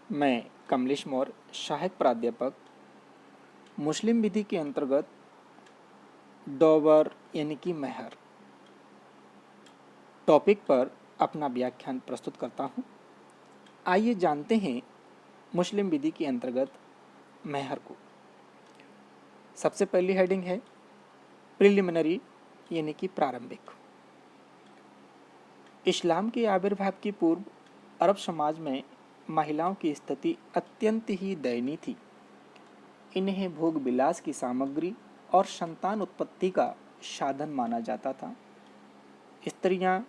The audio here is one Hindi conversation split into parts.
मैं कमलेश मौर्य, सहायक प्राध्यापक, मुस्लिम विधि के अंतर्गत डॉबर यानी कि मेहर टॉपिक पर अपना व्याख्यान प्रस्तुत करता हूँ। आइए जानते हैं मुस्लिम विधि के अंतर्गत मेहर को। सबसे पहली हेडिंग है प्रिलिमिनरी यानी कि प्रारंभिक। इस्लाम के आविर्भाव के पूर्व अरब समाज में महिलाओं की स्थिति अत्यंत ही दयनीय थी। इन्हें भोग विलास की सामग्री और संतान उत्पत्ति का साधन माना जाता था। स्त्रियां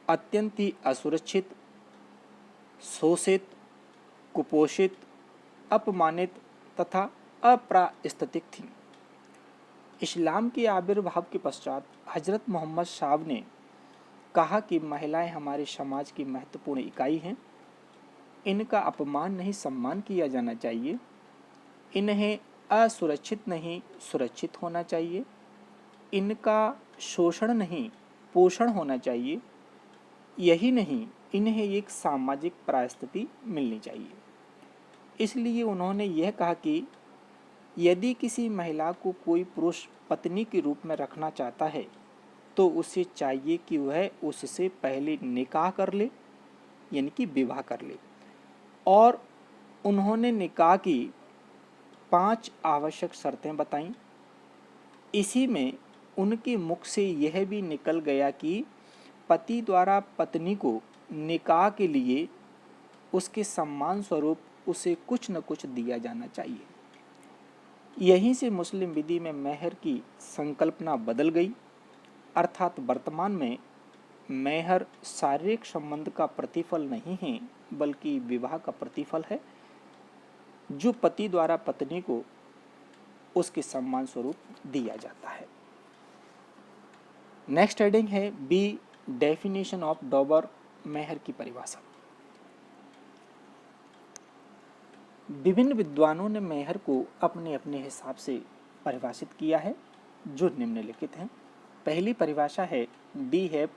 अत्यंत ही असुरक्षित, शोषित, कुपोषित, अपमानित तथा अप्रास्थितिक थीं। इस्लाम के आविर्भाव के पश्चात हजरत मोहम्मद साहब ने कहा कि महिलाएं हमारे समाज की महत्वपूर्ण इकाई हैं। इनका अपमान नहीं सम्मान किया जाना चाहिए। इन्हें असुरक्षित नहीं सुरक्षित होना चाहिए। इनका शोषण नहीं पोषण होना चाहिए। यही नहीं, इन्हें एक सामाजिक परिस्थिति मिलनी चाहिए। इसलिए उन्होंने यह कहा कि यदि किसी महिला को कोई पुरुष पत्नी के रूप में रखना चाहता है तो उसे चाहिए कि वह उससे पहले निकाह कर ले यानी कि विवाह कर ले। और उन्होंने निकाह की 5 आवश्यक शर्तें बताईं। इसी में उनके मुख से यह भी निकल गया कि पति द्वारा पत्नी को निकाह के लिए उसके सम्मान स्वरूप उसे कुछ न कुछ दिया जाना चाहिए। यहीं से मुस्लिम विधि में मेहर की संकल्पना बदल गई। अर्थात वर्तमान में मेहर शारीरिक संबंध का प्रतिफल नहीं है बल्कि विवाह का प्रतिफल है, जो पति द्वारा पत्नी को उसके सम्मान स्वरूप दिया जाता है। नेक्स्ट हेडिंग है बी डेफिनेशन ऑफ डॉबर, मेहर की परिभाषा। विभिन्न विद्वानों ने मेहर को अपने अपने हिसाब से परिभाषित किया है, जो निम्नलिखित हैं। पहली परिभाषा है डी.एफ.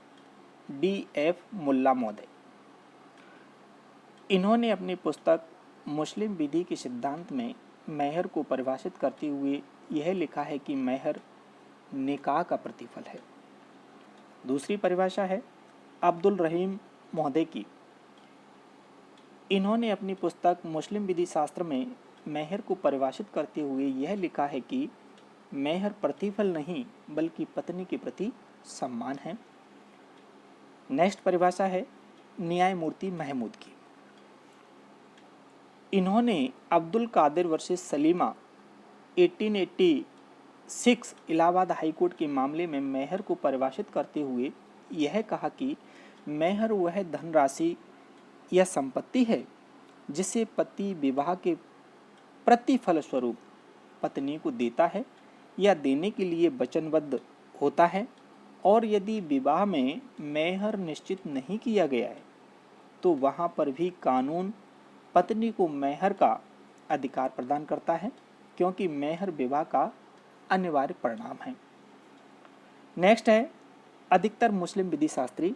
मुल्ला महोदय। इन्होंने अपनी पुस्तक मुस्लिम विधि के सिद्धांत में मेहर को परिभाषित करते हुए यह लिखा है कि मेहर निकाह का प्रतिफल है। दूसरी परिभाषा है अब्दुल रहीम महोदय की। इन्होंने अपनी पुस्तक मुस्लिम विधि शास्त्र में मेहर को परिभाषित करते हुए यह लिखा है कि मेहर प्रतिफल नहीं बल्कि पत्नी के प्रति सम्मान है। नेक्स्ट परिभाषा है न्यायमूर्ति महमूद की। इन्होंने अब्दुल कादिर वर्सेस सलीमा 1886 इलाहाबाद हाईकोर्ट के मामले में मेहर को परिभाषित करते हुए यह कहा कि मेहर वह धनराशि या संपत्ति है जिसे पति विवाह के प्रतिफल स्वरूप पत्नी को देता है या देने के लिए वचनबद्ध होता है, और यदि विवाह में मेहर निश्चित नहीं किया गया है तो वहाँ पर भी कानून पत्नी को मेहर का अधिकार प्रदान करता है, क्योंकि मेहर विवाह का अनिवार्य परिणाम है। नेक्स्ट है अधिकतर मुस्लिम विधि शास्त्री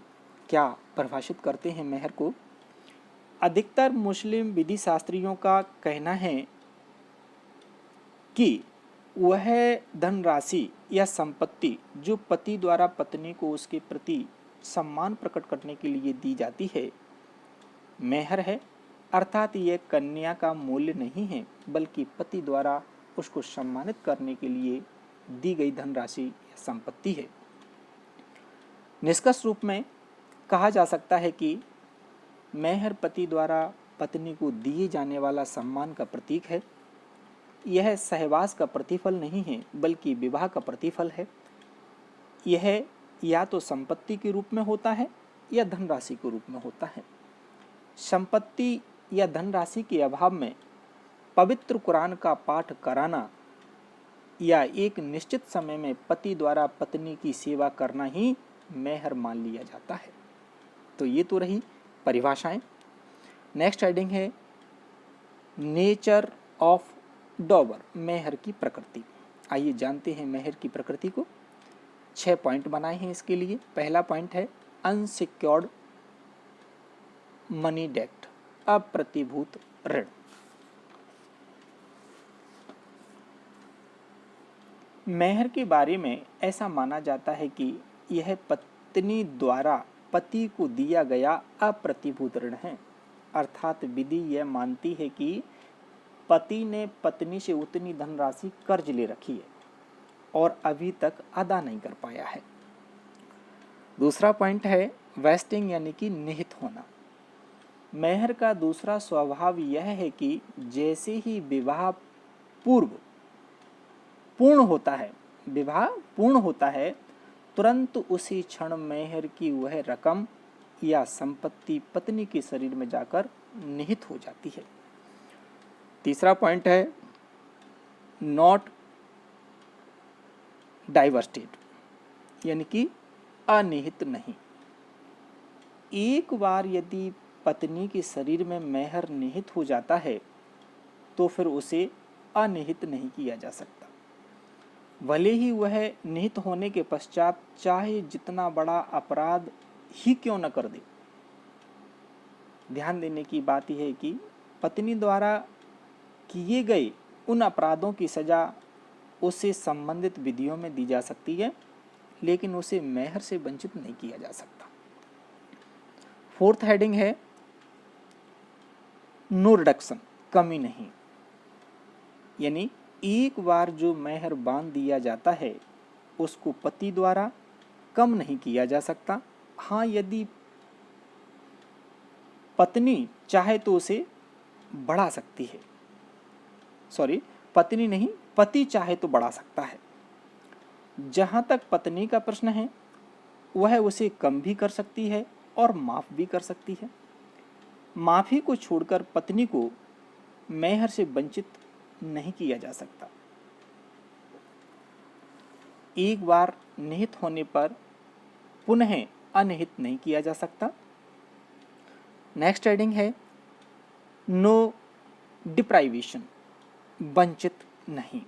क्या परिभाषित करते हैं मेहर को। अधिकतर मुस्लिम विधि शास्त्रियों का कहना है कि वह धनराशि या संपत्ति जो पति द्वारा पत्नी को उसके प्रति सम्मान प्रकट करने के लिए दी जाती है मेहर है। अर्थात यह कन्या का मूल्य नहीं है बल्कि पति द्वारा उसको सम्मानित करने के लिए दी गई धनराशि या संपत्ति है। निष्कर्ष रूप में कहा जा सकता है कि मेहर पति द्वारा पत्नी को दिए जाने वाला सम्मान का प्रतीक है। यह सहवास का प्रतिफल नहीं है बल्कि विवाह का प्रतिफल है। यह या तो संपत्ति के रूप में होता है या धनराशि के रूप में होता है। संपत्ति या धनराशि के अभाव में पवित्र कुरान का पाठ कराना या एक निश्चित समय में पति द्वारा पत्नी की सेवा करना ही मेहर मान लिया जाता है। तो ये तो रही परिभाषाएं। नेक्स्ट हेडिंग है नेचर ऑफ डॉबर, मेहर की प्रकृति। आइए जानते हैं मेहर की प्रकृति को। 6 पॉइंट बनाए हैं इसके लिए। पहला पॉइंट है अनसिक्योर्ड मनी डेट, अप्रतिभूत ऋण। मेहर के बारे में ऐसा माना जाता है कि यह पत्नी द्वारा पति को दिया गया अप्रतिभूत ऋण है, अर्थात विधि यह मानती है कि पति ने पत्नी से उतनी धनराशि कर्ज ले रखी है और अभी तक अदा नहीं कर पाया है। दूसरा पॉइंट है वेस्टिंग यानी कि निहित होना। मेहर का दूसरा स्वभाव यह है कि जैसे ही विवाह पूर्ण होता है तुरंत उसी क्षण मेहर की वह रकम या संपत्ति पत्नी के शरीर में जाकर निहित हो जाती है। तीसरा पॉइंट है नॉट डाइवर्स्टेड यानी कि अनिहित नहीं। एक बार यदि पत्नी के शरीर में मेहर निहित हो जाता है तो फिर उसे अनिहित नहीं किया जा सकता, भले ही वह निहित होने के पश्चात चाहे जितना बड़ा अपराध ही क्यों न कर दे। ध्यान देने की बात यह है कि पत्नी द्वारा किए गए उन अपराधों की सजा उसे संबंधित विधियों में दी जा सकती है, लेकिन उसे मेहर से वंचित नहीं किया जा सकता। फोर्थ हेडिंग है नो रिडक्शन, कमी नहीं, यानी एक बार जो मेहर बांध दिया जाता है उसको पति द्वारा कम नहीं किया जा सकता। हाँ, यदि पत्नी चाहे तो उसे बढ़ा सकती है, पत्नी नहीं, पति चाहे तो बढ़ा सकता है। जहां तक पत्नी का प्रश्न है वह उसे कम भी कर सकती है और माफ भी कर सकती है। माफी को छोड़कर पत्नी को मेहर से वंचित नहीं किया जा सकता। एक बार निहित होने पर पुनः अनिहित नहीं किया जा सकता। नेक्स्ट हेडिंग है नो डिप्राइवेशन, वंचित नहीं।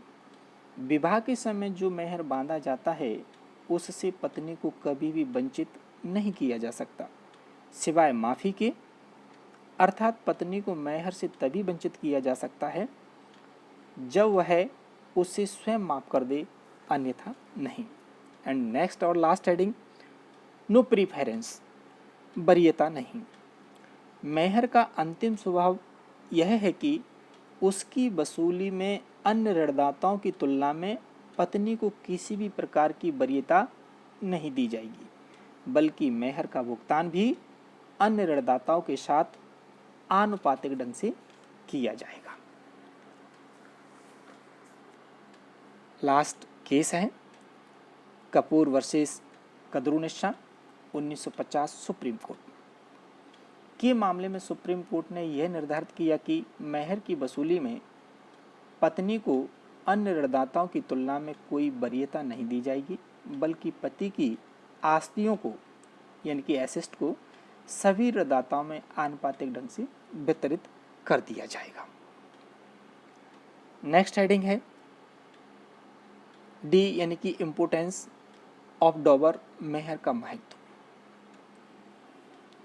विवाह के समय जो मेहर बांधा जाता है उससे पत्नी को कभी भी वंचित नहीं किया जा सकता सिवाय माफी के, अर्थात पत्नी को मेहर से तभी वंचित किया जा सकता है जब वह उससे स्वयं माफ कर दे, अन्यथा नहीं। एंड नेक्स्ट और लास्ट हेडिंग नो प्रीफरेंस, वरीयता नहीं। मेहर का अंतिम स्वभाव यह है कि उसकी वसूली में अन्य ऋणदाताओं की तुलना में पत्नी को किसी भी प्रकार की वरीयता नहीं दी जाएगी, बल्कि मेहर का भुगतान भी अन्य ऋणदाताओं के साथ आनुपातिक ढंग से किया जाएगा। लास्ट केस है कपूर वर्सेस कदरुनिस्सा 1950 सुप्रीम कोर्ट के मामले में सुप्रीम कोर्ट ने यह निर्धारित किया कि मेहर की वसूली में पत्नी को अन्य ऋणदाताओं की तुलना में कोई वरीयता नहीं दी जाएगी, बल्कि पति की आस्तियों को यानी कि एसेट को सभी ऋणदाताओं में आनुपातिक ढंग से वितरित कर दिया जाएगा। नेक्स्ट हेडिंग है डी यानी कि इम्पोर्टेंस ऑफ डॉवर, मेहर का महत्व।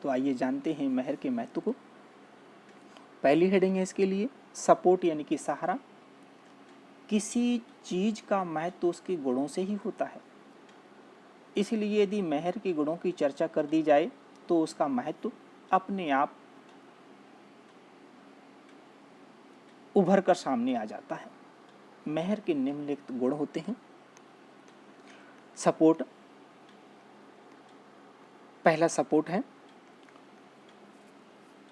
तो आइए जानते हैं मेहर के महत्व को। पहली हेडिंग है इसके लिए सपोर्ट यानी कि सहारा। किसी चीज का महत्व उसके गुणों से ही होता है, इसलिए यदि मेहर के गुणों की चर्चा कर दी जाए तो उसका महत्व अपने आप उभर कर सामने आ जाता है। मेहर के निम्नलिखित गुण होते हैं। सपोर्ट, पहला सपोर्ट है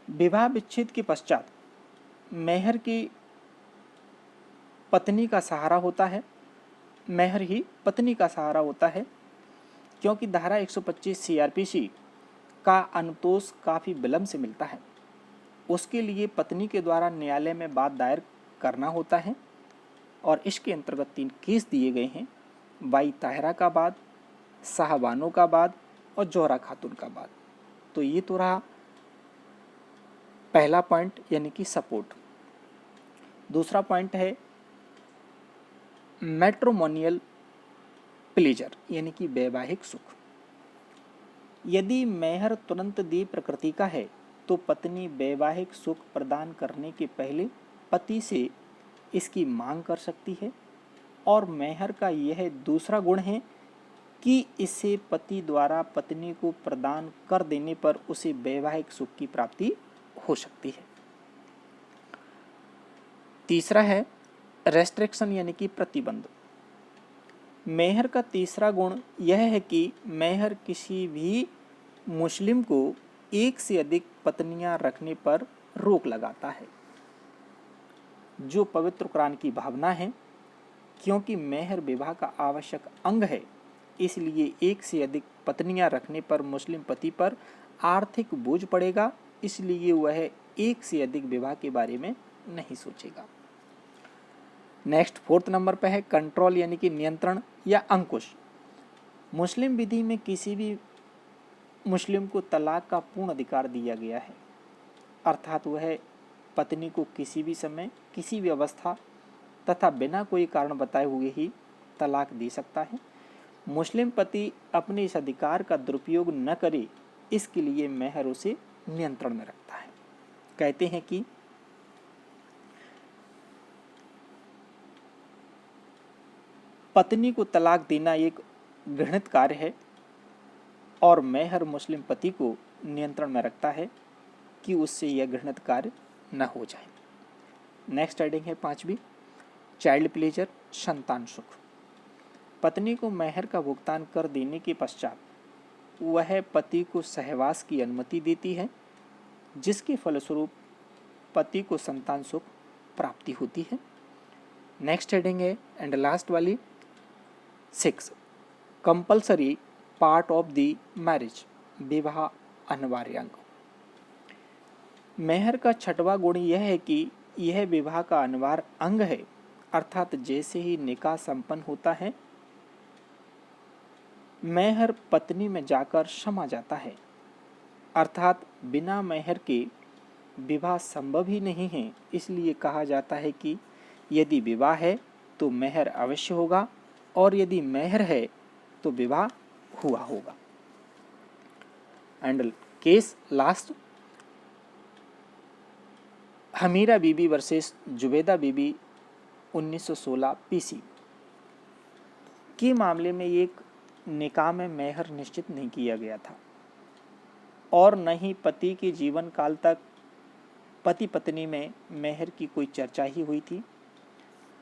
विवाह विच्छेद के पश्चात मेहर की पत्नी का सहारा होता है, मेहर ही पत्नी का सहारा होता है, क्योंकि धारा 125 सीआरपीसी का अनुतोष काफ़ी विलंब से मिलता है। उसके लिए पत्नी के द्वारा न्यायालय में बात दायर करना होता है और इसके अंतर्गत 3 केस दिए गए हैं, बाई ताहिरा का बाद, साहबानों का बाद और जोहरा खातून का बाद। तो ये तो रहा पहला पॉइंट यानी कि सपोर्ट। दूसरा पॉइंट है मैट्रिमोनियल प्लेजर यानी कि वैवाहिक सुख। यदि मेहर तुरंत दी प्रकृति का है तो पत्नी वैवाहिक सुख प्रदान करने के पहले पति से इसकी मांग कर सकती है। और मेहर का यह दूसरा गुण है कि इसे पति द्वारा पत्नी को प्रदान कर देने पर उसे वैवाहिक सुख की प्राप्ति हो सकती है। तीसरा है रेस्ट्रिक्शन यानी कि प्रतिबंध। मेहर का तीसरा गुण यह है कि मेहर किसी भी मुस्लिम को एक से अधिक पत्नियां रखने पर रोक लगाता है, जो पवित्र कुरान की भावना है। क्योंकि मेहर विवाह का आवश्यक अंग है, इसलिए एक से अधिक पत्नियां रखने पर मुस्लिम पति पर आर्थिक बोझ पड़ेगा, इसलिए वह एक से अधिक विवाह के बारे में नहीं सोचेगा। नेक्स्ट 4th नंबर पे है कंट्रोल यानी कि नियंत्रण या अंकुश। मुस्लिम विधि में किसी भी मुस्लिम को तलाक का पूर्ण अधिकार दिया गया है, अर्थात वह पत्नी को किसी भी समय, किसी भी अवस्था तथा बिना कोई कारण बताए हुए ही तलाक दे सकता है। मुस्लिम पति अपने इस अधिकार का दुरुपयोग न करे, इसके लिए मेहर उसे नियंत्रण में रखता है। कहते हैं कि पत्नी को तलाक देना एक घृणित कार्य है और मेहर मुस्लिम पति को नियंत्रण में रखता है कि उससे यह घृणित कार्य न हो जाए। नेक्स्ट हेडिंग है 5वीं, चाइल्ड प्लेजर, संतान सुख। पत्नी को मेहर का भुगतान कर देने के पश्चात वह पति को सहवास की अनुमति देती है, जिसके फलस्वरूप पति को संतान सुख प्राप्ति होती है। नेक्स्ट हेडिंग है एंड लास्ट वाली 6, compulsory part of the marriage, विवाह अनिवार्य अंग। मेहर का छठवां गुण यह है कि यह विवाह का अनिवार्य अंग है, अर्थात जैसे ही निकाह संपन्न होता है मेहर पत्नी में जाकर समा जाता है, अर्थात बिना मेहर के विवाह संभव ही नहीं है। इसलिए कहा जाता है कि यदि विवाह है तो मेहर अवश्य होगा और यदि मेहर है तो विवाह हुआ होगा। And case last, Hamira Bibi versus Zubaida Bibi 1916 PC के मामले में एक निकाह में मेहर निश्चित नहीं किया गया था और न ही पति के जीवन काल तक पति पत्नी में मेहर की कोई चर्चा ही हुई थी,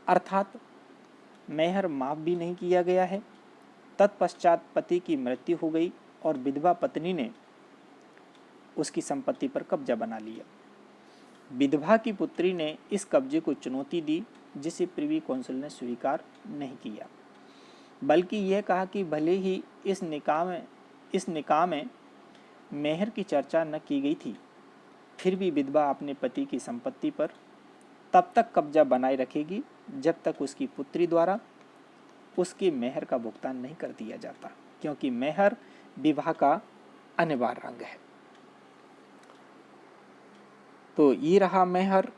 अर्थात मेहर माफ भी नहीं किया गया है। तत्पश्चात पति की मृत्यु हो गई और विधवा पत्नी ने उसकी संपत्ति पर कब्जा बना लिया। विधवा की पुत्री ने इस कब्जे को चुनौती दी, जिसे प्रिवी काउंसिल ने स्वीकार नहीं किया, बल्कि यह कहा कि भले ही इस निकाह में मेहर की चर्चा न की गई थी, फिर भी विधवा अपने पति की संपत्ति पर तब तक कब्जा बनाए रखेगी जब तक उसकी पुत्री द्वारा उसके मेहर का भुगतान नहीं कर दिया जाता, क्योंकि मेहर विवाह का अनिवार्य अंग है। तो ये रहा Mehar.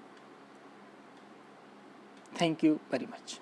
Thank you very much.